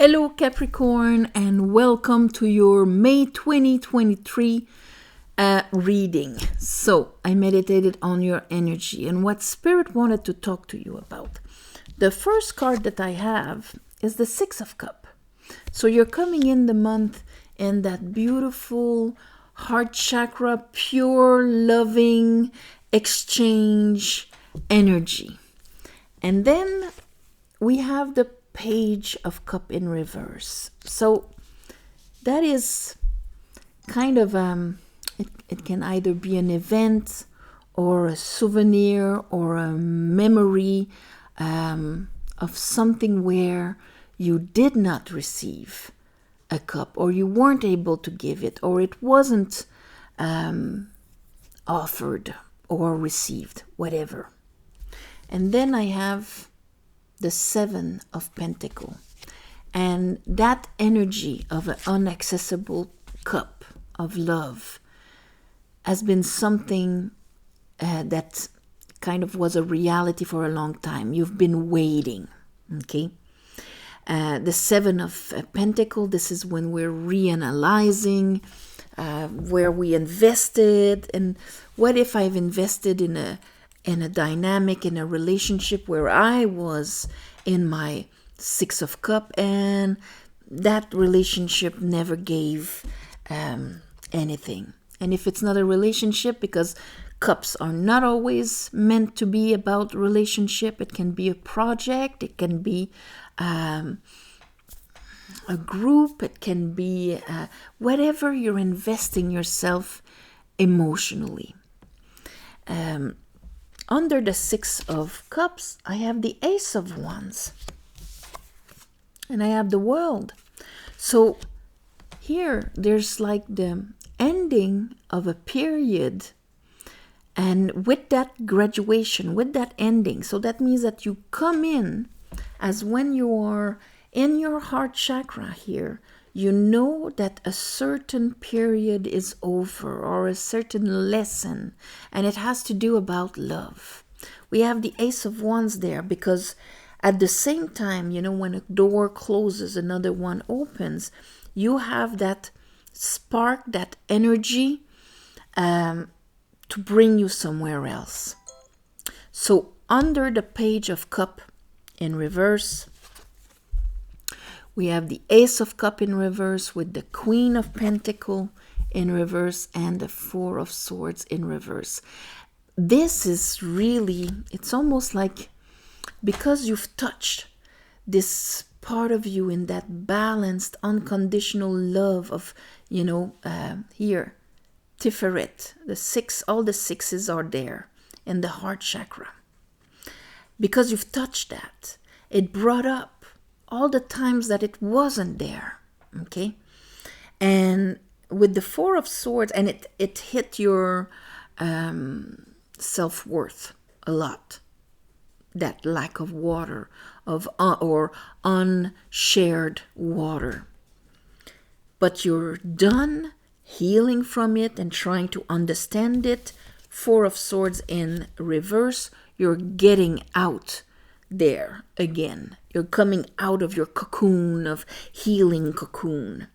Hello Capricorn and welcome to your May 2023 reading. So I meditated on your energy and what Spirit wanted to talk to you about. The first card that I have is the Six of Cups. So you're coming in the month in that beautiful heart chakra, pure, loving, exchange energy. And then we have the Page of Cup in reverse. So that is kind of it can either be an event or a souvenir or a memory of something where you did not receive a cup, or you weren't able to give it, or it wasn't offered or received, whatever. And then I have the Seven of Pentacles. And that energy of an inaccessible cup of love has been something that kind of was a reality for a long time. You've been waiting, okay? The Seven of Pentacles, this is when we're reanalyzing where we invested, and what if I've invested in a dynamic, in a relationship where I was in my Six of Cups and that relationship never gave anything. And if it's not a relationship, because cups are not always meant to be about relationship, it can be a project, it can be a group, it can be whatever you're investing yourself emotionally. Under the Six of Cups, I have the Ace of Wands. And I have the World. So here, there's like the ending of a period. And with that graduation, with that ending, so that means that you come in as when you are in your heart chakra here, you know that a certain period is over, or a certain lesson, and it has to do about love. We have the Ace of Wands there because at the same time, you know, when a door closes, another one opens, you have that spark, that energy to bring you somewhere else. So under the Page of Cup in reverse, we have the Ace of Cup in reverse with the Queen of Pentacles in reverse and the Four of Swords in reverse. This is really, it's almost like because you've touched this part of you in that balanced, unconditional love of, you know, here, Tiferet, the six, all the sixes are there in the heart chakra. Because you've touched that, it brought up all the times that it wasn't there, okay? And with the Four of Swords, and it hit your self-worth a lot. That lack of water, or unshared water. But you're done healing from it and trying to understand it. Four of Swords in reverse, you're getting out there again. You're coming out of your cocoon, of healing cocoon.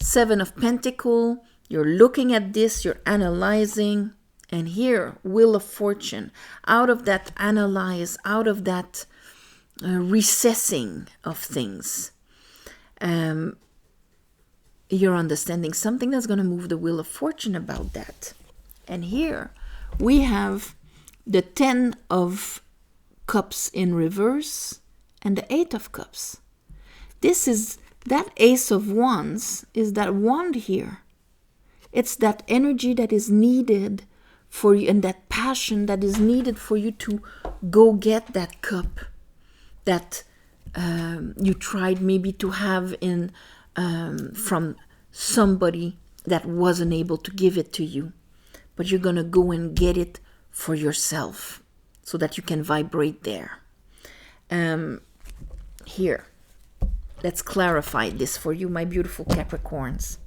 Seven of Pentacles, you're looking at this, you're analyzing. And here, Wheel of Fortune, out of that analyze, out of that recessing of things, you're understanding something that's going to move the Wheel of Fortune about that. And here, we have the Ten of Cups in reverse and the Eight of Cups. This is that Ace of Wands, is that wand here. It's that energy that is needed for you, and that passion that is needed for you to go get that cup that you tried maybe to have in from somebody that wasn't able to give it to you, but you're gonna go and get it for yourself so that you can vibrate there. Here, let's clarify this for you, my beautiful Capricorns.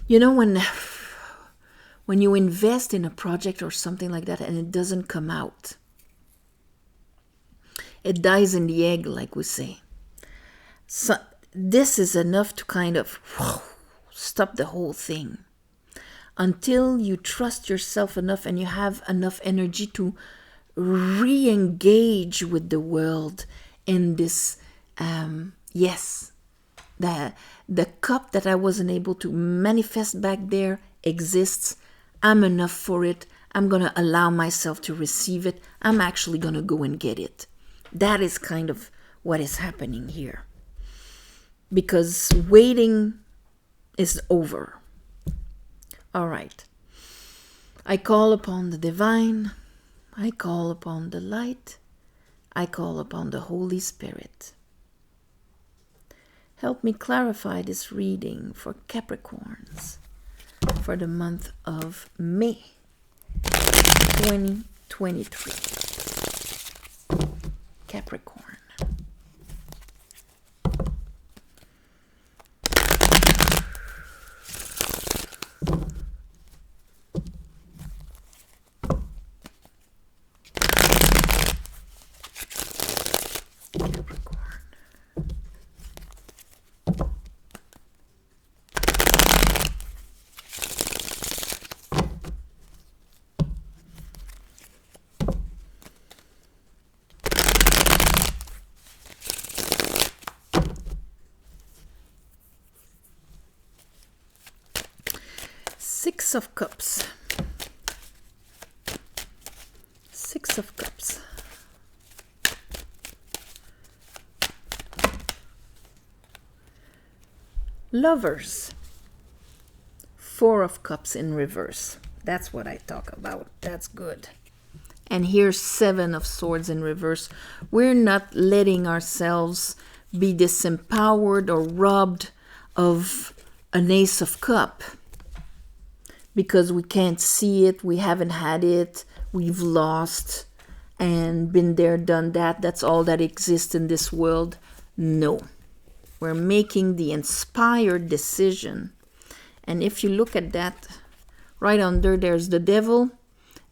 You know, when you invest in a project or something like that and it doesn't come out, it dies in the egg, like we say. So this is enough to kind of stop the whole thing. Until you trust yourself enough and you have enough energy to re-engage with the world in this, yes, the cup that I wasn't able to manifest back there exists. I'm enough for it. I'm going to allow myself to receive it. I'm actually going to go and get it. That is kind of what is happening here. Because waiting is over. All right. I call upon the divine. I call upon the light. I call upon the Holy Spirit. Help me clarify this reading for Capricorns for the month of May 2023. Capricorn. Six of Cups. Six of Cups. Lovers. Four of Cups in reverse. That's what I talk about. That's good. And here's Seven of Swords in reverse. We're not letting ourselves be disempowered or robbed of an Ace of Cup because we can't see it, we haven't had it, we've lost and been there, done that. That's all that exists in this world. No. We're making the inspired decision. And if you look at that, right under there's the Devil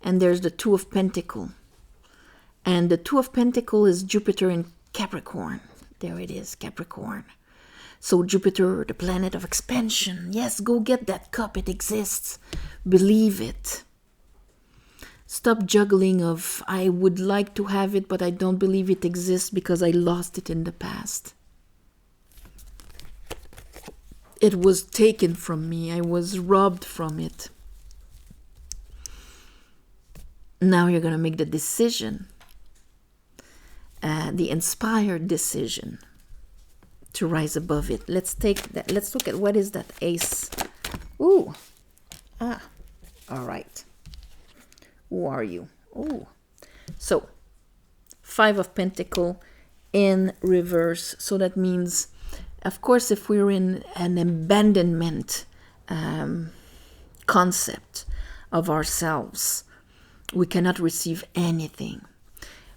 and there's the Two of Pentacles. And the Two of Pentacles is Jupiter in Capricorn. There it is, Capricorn. So Jupiter, the planet of expansion. Yes, go get that cup. It exists. Believe it. Stop juggling of, I would like to have it, but I don't believe it exists because I lost it in the past. It was taken from me. I was robbed from it. Now you're going to make the decision, the inspired decision to rise above it. Let's take that. Let's look at what is that Ace. Ooh. Ah. All right. Who are you? Ooh. So, Five of Pentacles in reverse. So that means, of course, if we're in an abandonment concept of ourselves, we cannot receive anything.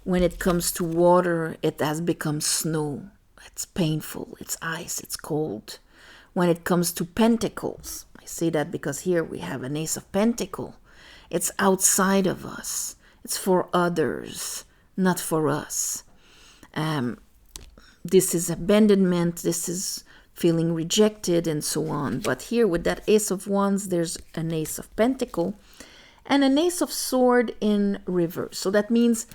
When it comes to water, it has become snow. It's painful, it's ice, it's cold. When it comes to pentacles, I say that because here we have an Ace of Pentacles. It's outside of us. It's for others, not for us. This is abandonment, this is feeling rejected and so on. But here with that Ace of Wands, there's an Ace of Pentacles and an Ace of Sword in reverse. So that means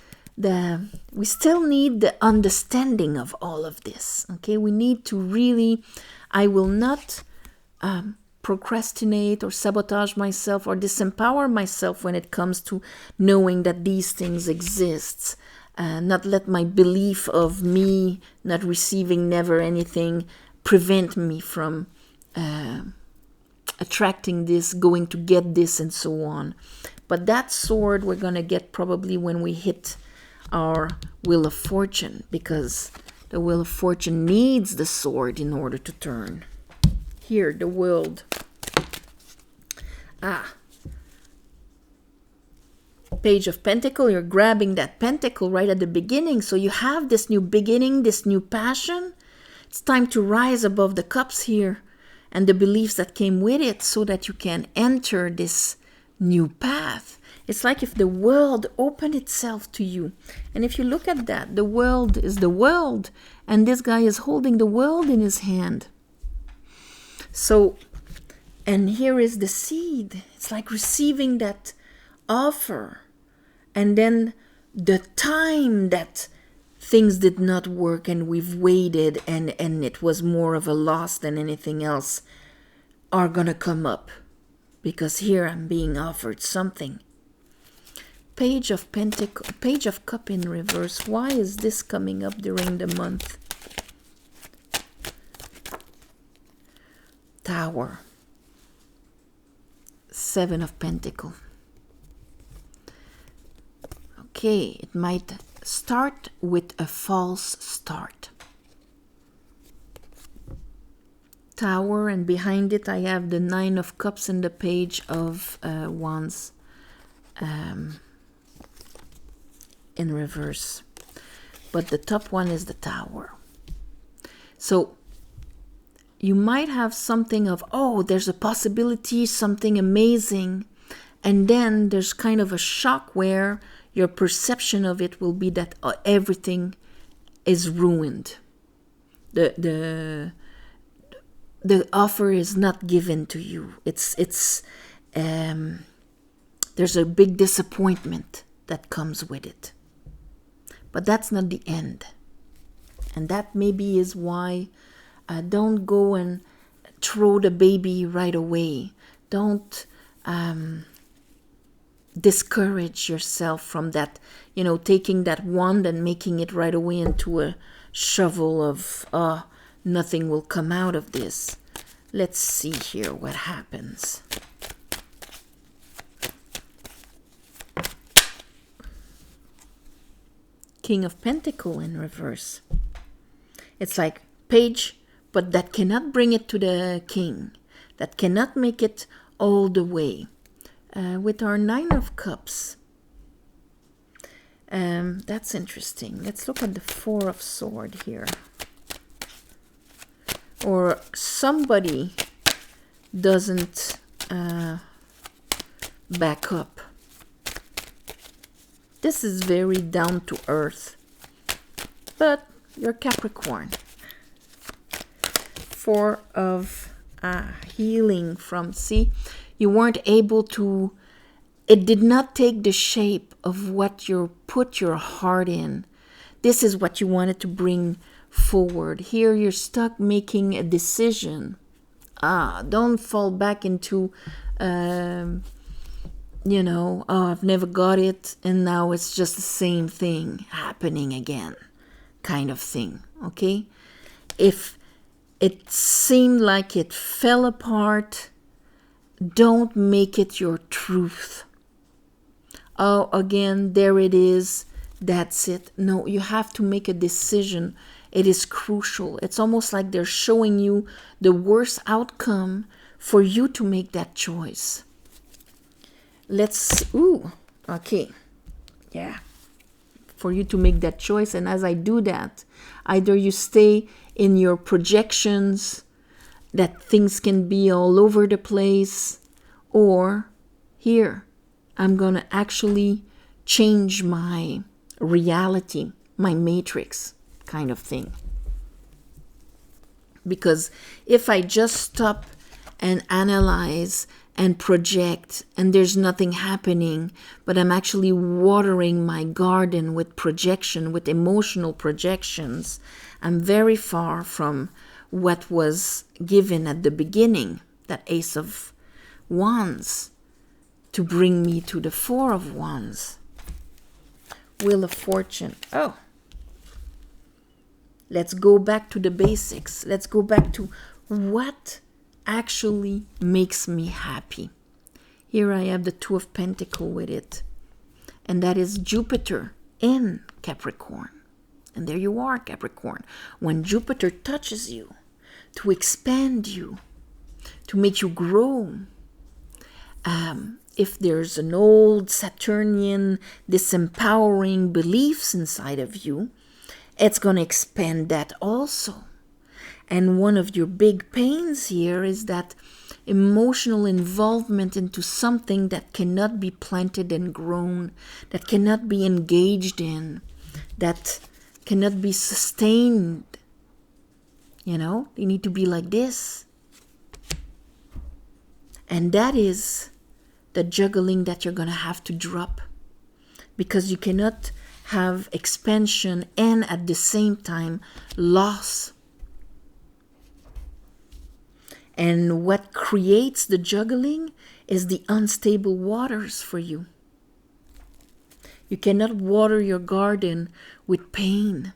we still need the understanding of all of this. Okay, we need to really, I will not procrastinate or sabotage myself or disempower myself when it comes to knowing that these things exist. Not let my belief of me not receiving never anything prevent me from attracting this, going to get this, and so on. But that sword we're going to get probably when we hit our Wheel of Fortune, because the Wheel of Fortune needs the sword in order to turn. Here, the World. Page of Pentacle, you're grabbing that pentacle right at the beginning. So you have this new beginning, this new passion. It's time to rise above the cups here and the beliefs that came with it so that you can enter this new path. It's like if the world opened itself to you. And if you look at that, the world is the world And this guy is holding the world in his hand. So, and here is the seed. It's like receiving that offer. And then the time that things did not work and we've waited and it was more of a loss than anything else are gonna come up. Because here I'm being offered something. Page of Cup in reverse. Why is this coming up during the month? Tower. 7 of Pentacles. Okay, it might start with a false start. Tower, and behind it I have the 9 of Cups and the Page of Wands in reverse. But the top one is the Tower. So you might have something of, oh, there's a possibility, something amazing. And then there's kind of a shock where your perception of it will be that everything is ruined. The offer is not given to you. There's a big disappointment that comes with it. But that's not the end. And that maybe is why don't go and throw the baby right away. Don't discourage yourself from that, taking that wand and making it right away into a shovel of, nothing will come out of this. Let's see here what happens. King of Pentacles in reverse. It's like page, but that cannot bring it to the king. That cannot make it all the way. With our 9 of Cups. That's interesting. Let's look at the 4 of Swords here. Or somebody doesn't back up. This is very down to earth. But you're Capricorn. 4 of healing from, see, you weren't able to, it did not take the shape of what you put your heart in. This is what you wanted to bring forward. Here you're stuck making a decision. Don't fall back into, I've never got it and now it's just the same thing happening again, kind of thing, okay? If it seemed like it fell apart, don't make it your truth. Oh, again, there it is. That's it. No, you have to make a decision. It is crucial. It's almost like they're showing you the worst outcome for you to make that choice. Okay. Yeah. For you to make that choice. And as I do that, either you stay in your projections, that things can be all over the place, or here, I'm going to actually change my reality, my matrix kind of thing. Because if I just stop and analyze and project and there's nothing happening, but I'm actually watering my garden with projection, with emotional projections, I'm very far from what was given at the beginning, that Ace of Wands, to bring me to the 4 of Wands. Wheel of Fortune. Oh. Let's go back to the basics. Let's go back to what actually makes me happy. Here I have the 2 of Pentacles with it. And that is Jupiter in Capricorn. And there you are, Capricorn. When Jupiter touches you, to expand you, to make you grow. If there's an old Saturnian disempowering beliefs inside of you, it's going to expand that also. And one of your big pains here is that emotional involvement into something that cannot be planted and grown, that cannot be engaged in, that cannot be sustained They need to be like this. And that is the juggling that you're going to have to drop, because you cannot have expansion and at the same time loss. And what creates the juggling is the unstable waters for you. You cannot water your garden with pain.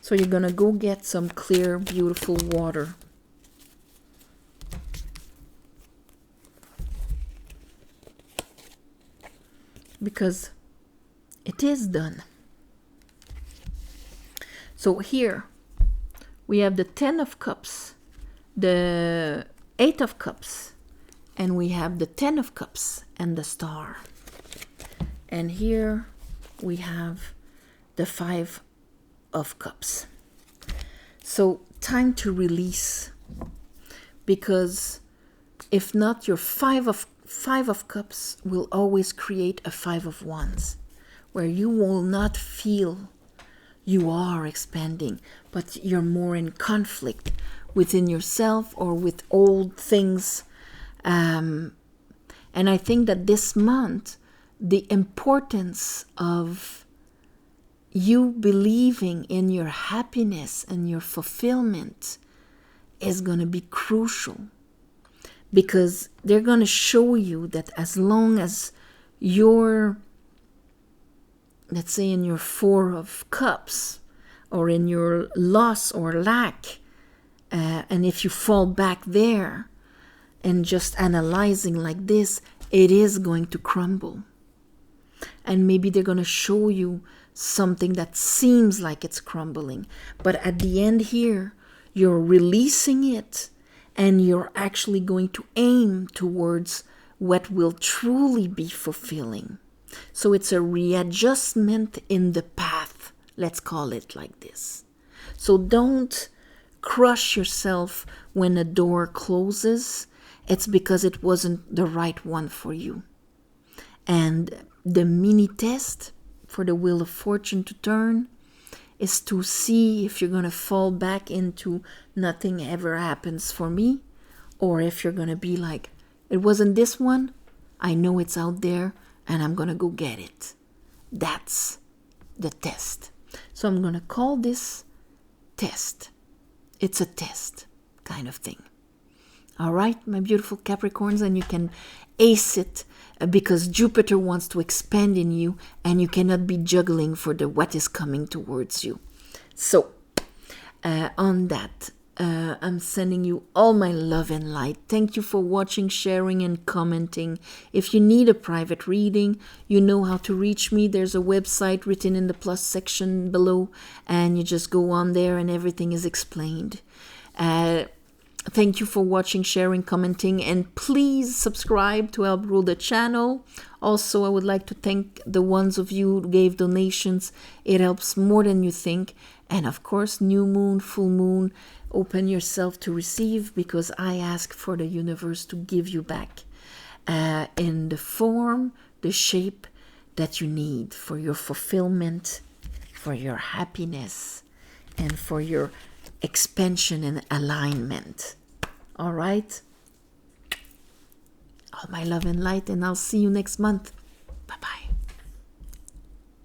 So you're going to go get some clear, beautiful water. Because it is done. So here we have the 10 of Cups, the 8 of Cups, and we have the 10 of Cups and the Star. And here we have the 5 of Cups. So time to release, because if not, your 5 of Cups will always create a 5 of Wands, where you will not feel you are expanding, but you're more in conflict within yourself or with old things. And I think that this month, the importance of you believing in your happiness and your fulfillment is going to be crucial, because they're going to show you that as long as you're, let's say, in your 4 of Cups or in your loss or lack, and if you fall back there and just analyzing like this, it is going to crumble. And maybe they're going to show you something that seems like it's crumbling, but at the end here, you're releasing it, and you're actually going to aim towards what will truly be fulfilling. So it's a readjustment in the path, let's call it like this. So don't crush yourself when a door closes. It's because it wasn't the right one for you. And the mini test for the Wheel of Fortune to turn is to see if you're going to fall back into nothing ever happens for me, or if you're going to be like, it wasn't this one, I know it's out there, and I'm going to go get it. That's the test. So I'm going to call this test. It's a test kind of thing. All right, my beautiful Capricorns, and you can ace it because Jupiter wants to expand in you, and you cannot be juggling for what is coming towards you. So on that, I'm sending you all my love and light. Thank you for watching, sharing, and commenting. If you need a private reading, you know how to reach me. There's a website written in the plus section below, and you just go on there and everything is explained. Thank you for watching, sharing, commenting, and please subscribe to help grow the channel. Also, I would like to thank the ones of you who gave donations. It helps more than you think. And of course, new moon, full moon, open yourself to receive, because I ask for the universe to give you back in the form, the shape that you need for your fulfillment, for your happiness, and for your expansion and alignment. All right? All my love and light, and I'll see you next month. Bye-bye.